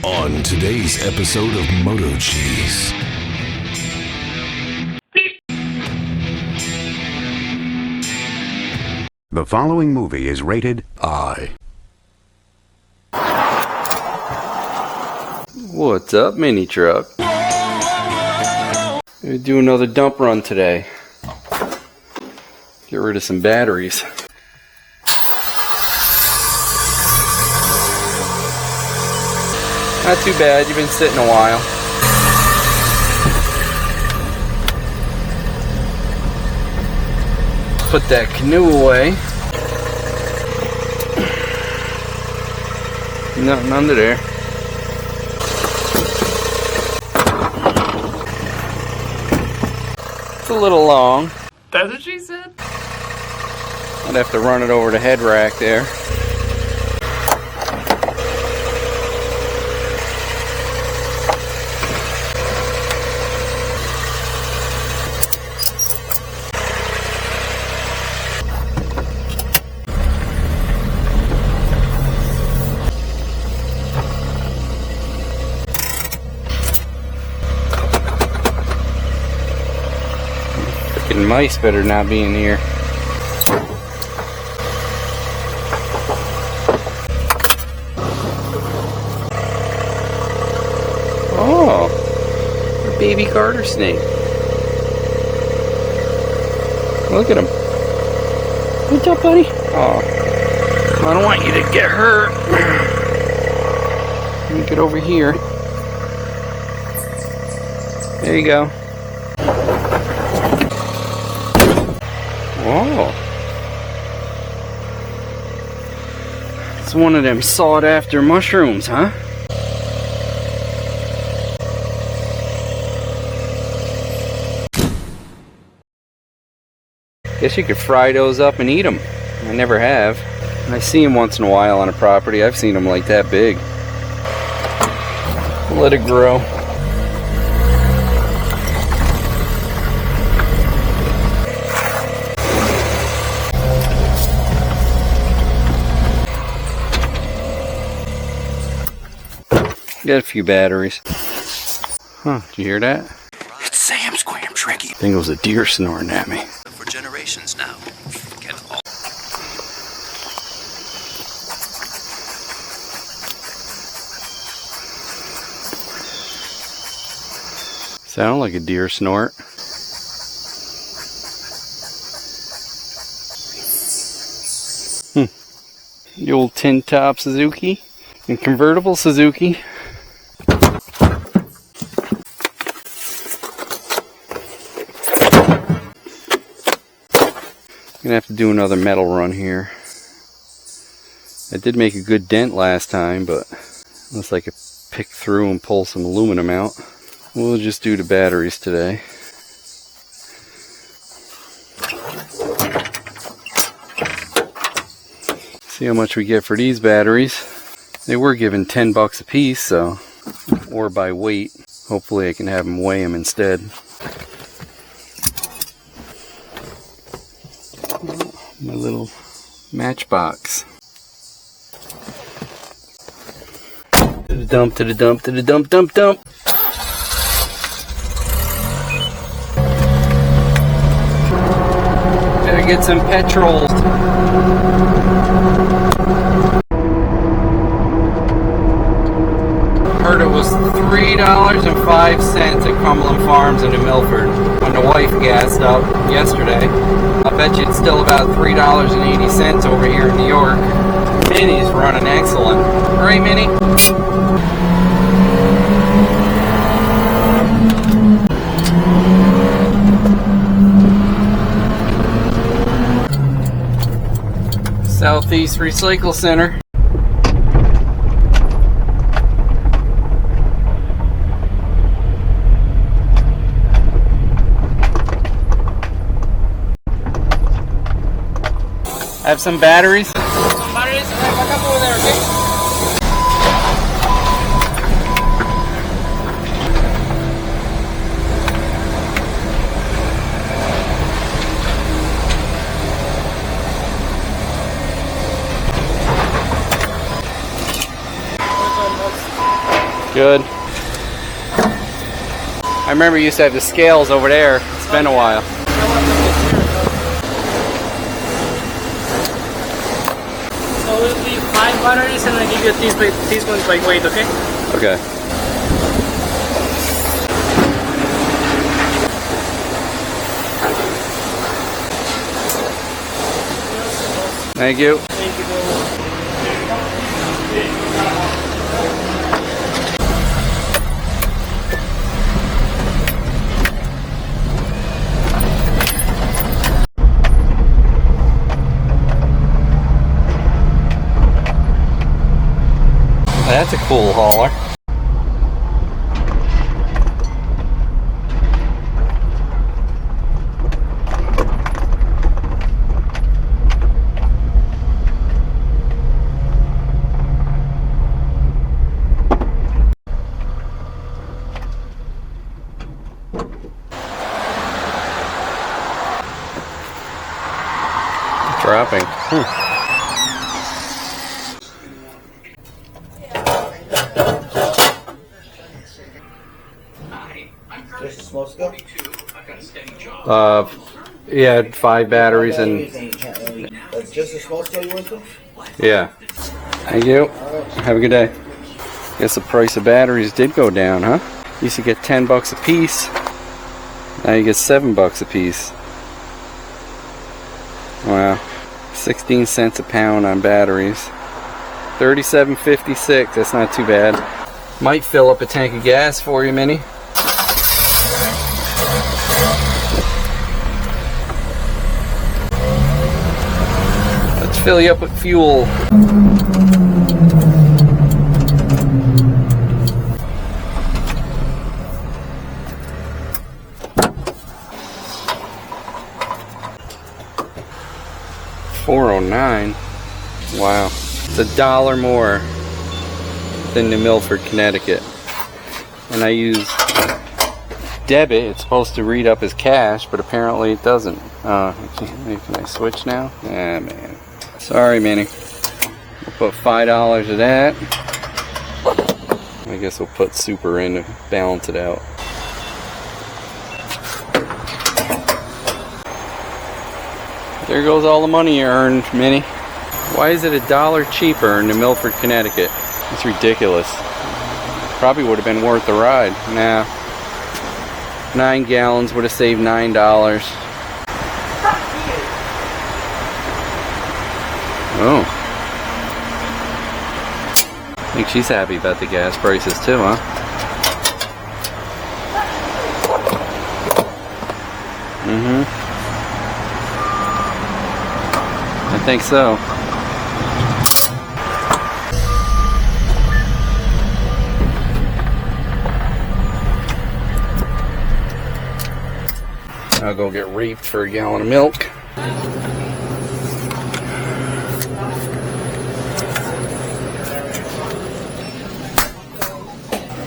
On today's episode of MotoCheez. The following movie is rated I. What's up, Minitruck? Gonna do another dump run today. Get rid of some batteries. Not too bad, you've been sitting a while. Put that canoe away. Nothing under there. It's a little long. That's what she said? I'd have to run it over the head rack there. Freaking mice better not be in here. Oh, a baby garter snake. Look at him. What's up, buddy? Oh, I don't want you to get hurt. Let me get over here. There you go. Oh, it's one of them sought after mushrooms, huh? Guess you could fry those up and eat them. I never have. I see them once in a while on a property. I've seen them like that big. Let it grow. Got a few batteries. Huh, did you hear that? It's Sam Squam Tricky. I think it was a deer snoring at me. For generations now. Get all. Sound like a deer snort. The old tin top Suzuki and convertible Suzuki. Gonna have to do another metal run here. I did make a good dent last time, but unless I could pick through and pull some aluminum out, we'll just do the batteries today. See how much we get for these batteries. They were given 10 bucks a piece, so, or by weight. Hopefully I can have them weigh them instead. My little matchbox. To the dump, to the dump, to the dump, dump, dump. Gotta get some petrol. Heard it was $3.05 at Cumberland Farms in New Milford when the wife gassed up yesterday. I bet you it's still about $3.80 over here in New York. Minnie's running excellent. Right, Minnie? Southeast Recycle Center. I have some batteries. Some batteries? Back up over there, okay? Good. I remember you used to have the scales over there. It's been a while. So we'll leave 5 batteries and I give you these ones by weight, okay? Okay. Thank you. Thank you very much. That's a cool hauler. Dropping. Just a small scope? Yeah, 5 batteries and Just a small scale you want to? yeah. Thank you. Have a good day. Guess the price of batteries did go down, huh? Used to get 10 bucks a piece. Now you get 7 bucks a piece. Wow. 16 cents a pound on batteries. 37.56. That's not too bad. Might fill up a tank of gas for you, Minnie. Let's fill you up with fuel. $4.09. Wow. It's $1 more than New Milford, Connecticut. And I use debit. It's supposed to read up as cash, but apparently it doesn't. Can I switch now? Ah, man. Sorry, Minnie. We'll put $5 of that. I guess we'll put super in to balance it out. There goes all the money you earned, Minnie. Why is it $1 cheaper in New Milford, Connecticut? It's ridiculous. Probably would have been worth the ride. Nah. 9 gallons would have saved $9. Oh. I think she's happy about the gas prices too, huh? I think so. I'll go get reaped for a gallon of milk.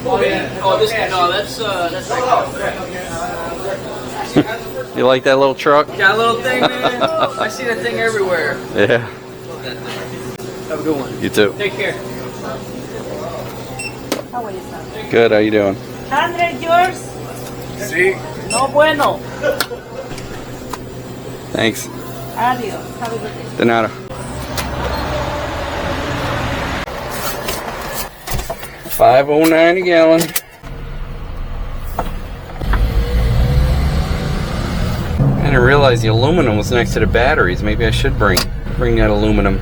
Oh yeah. Oh, this no, that's You like that little truck? got a little thing, man. I see that thing everywhere. Yeah. Have a good one. You too. Take care. Good, how you doing? 100 yours? See? No bueno. Thanks. Adios. Have a good day. De nada. $5.09 a gallon. I didn't realize the aluminum was next to the batteries. Maybe I should bring that aluminum.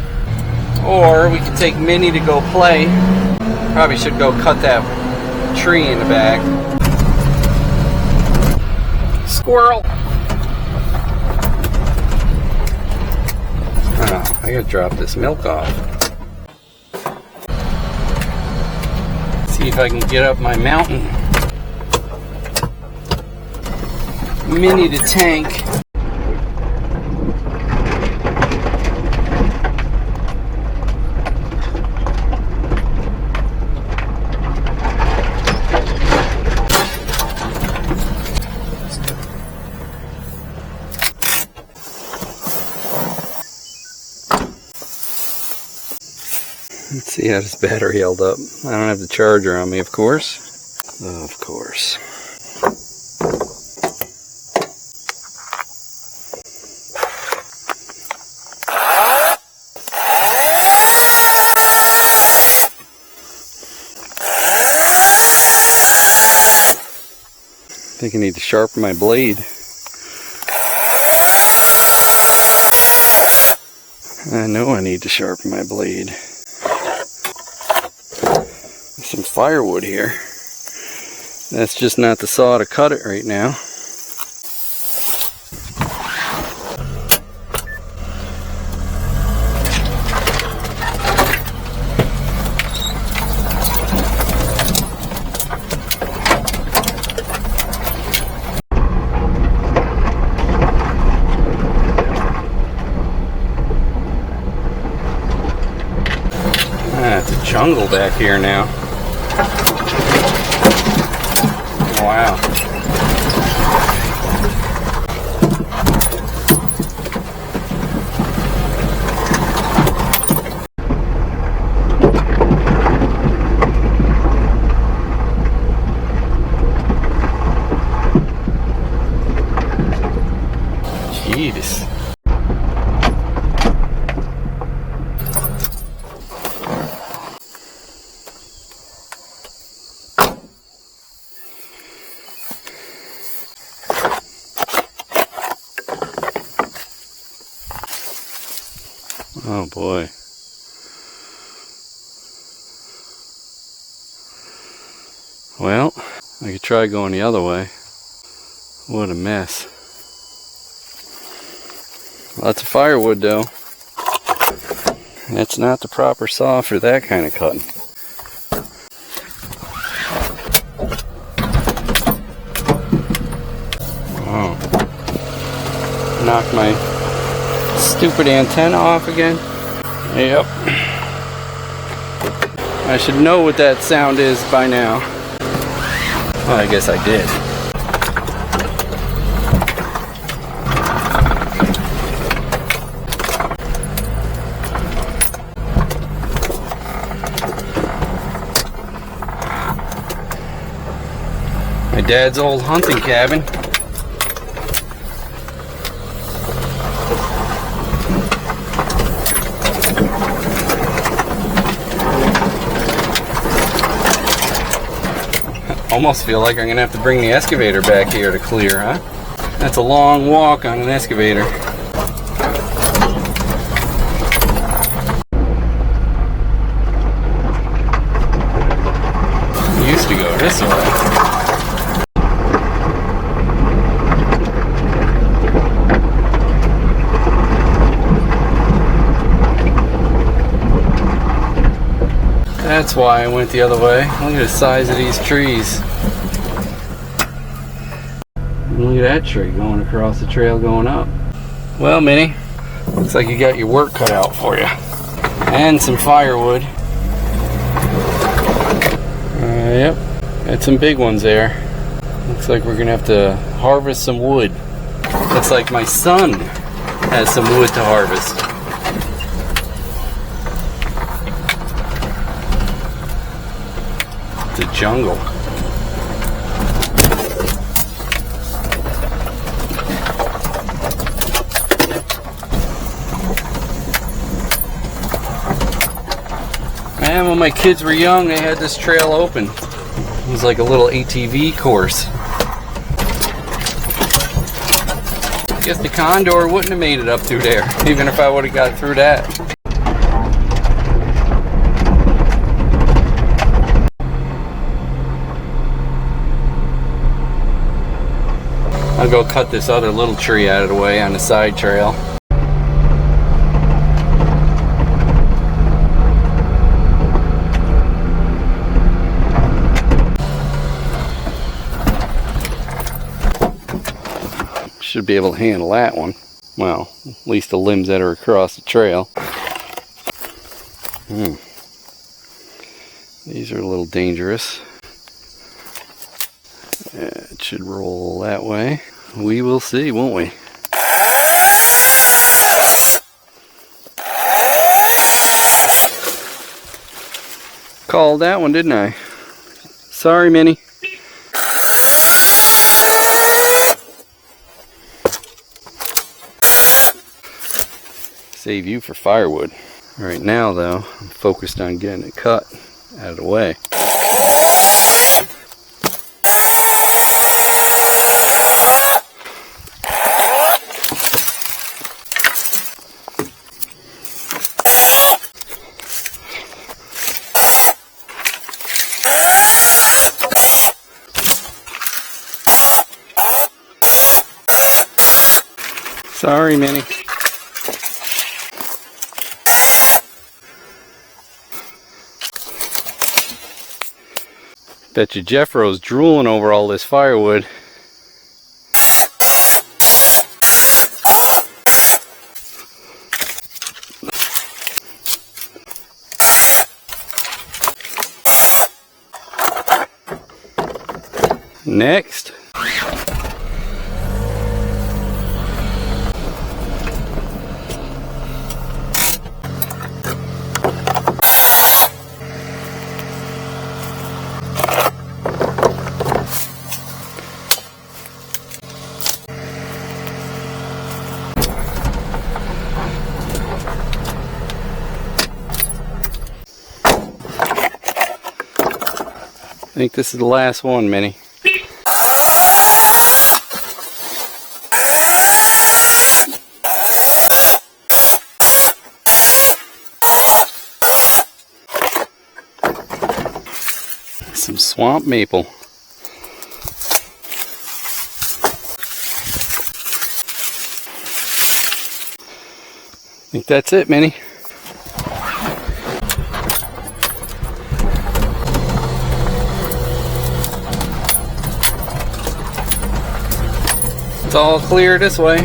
Or we could take Minnie to go play. Probably should go cut that tree in the back. Squirrel! Oh, I gotta drop this milk off. See if I can get up my mountain. Minnie the tank. Let's See how this battery held up. I don't have the charger on me, of course. Of course. I think I need to sharpen my blade. I know I need to sharpen my blade. Some firewood here. That's just not the saw to cut it right now. It's a jungle back here now. Wow. Jeez. Oh boy. Well, I could try going the other way. What a mess. Lots of firewood though. That's not the proper saw for that kind of cutting. Oh. Knocked my stupid antenna off again. Yep. I should know what that sound is by now. Well, I guess I did. My dad's old hunting cabin. Almost feel like I'm gonna have to bring the excavator back here to clear, huh? That's a long walk on an excavator. It used to go this way. That's why I went the other way. Look at the size of these trees. Look at that tree going across the trail going up. Well, Minnie, looks like you got your work cut out for you. And some firewood. Yep, got some big ones there. Looks like we're gonna have to harvest some wood. Looks like my son has some wood to harvest. The jungle. And when my kids were young, they had this trail open. It was like a little ATV course. Guess the condor wouldn't have made it up through there, even if I would have got through that. I'll go cut this other little tree out of the way on the side trail. Should be able to handle that one. Well, at least the limbs that are across the trail. These are a little dangerous. It should roll that way. We will see, won't we? Called that one, didn't I? Sorry, Minnie. Save you for firewood. Alright, now though, I'm focused on getting it cut out of the way. Sorry, Minnie. Bet you Jeffro's drooling over all this firewood. Next. I think this is the last one, Minnie. Some swamp maple. I think that's it, Minnie. It's all clear this way.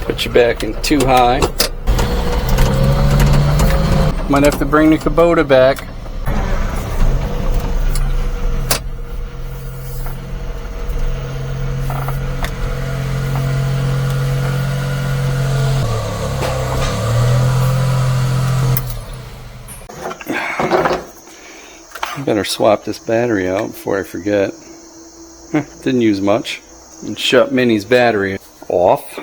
Put you back in too high. Might have to bring the Kubota back. Better swap this battery out before I forget. Didn't use much. And shut Minnie's battery off.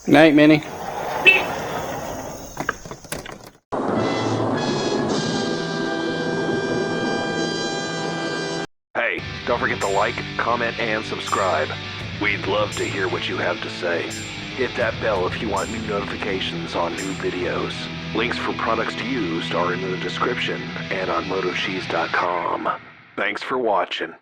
Good night, Minnie. Hey, don't forget to like, comment, and subscribe. We'd love to hear what you have to say. Hit that bell if you want new notifications on new videos. Links for products used are in the description and on MotoCheez.com. Thanks for watching.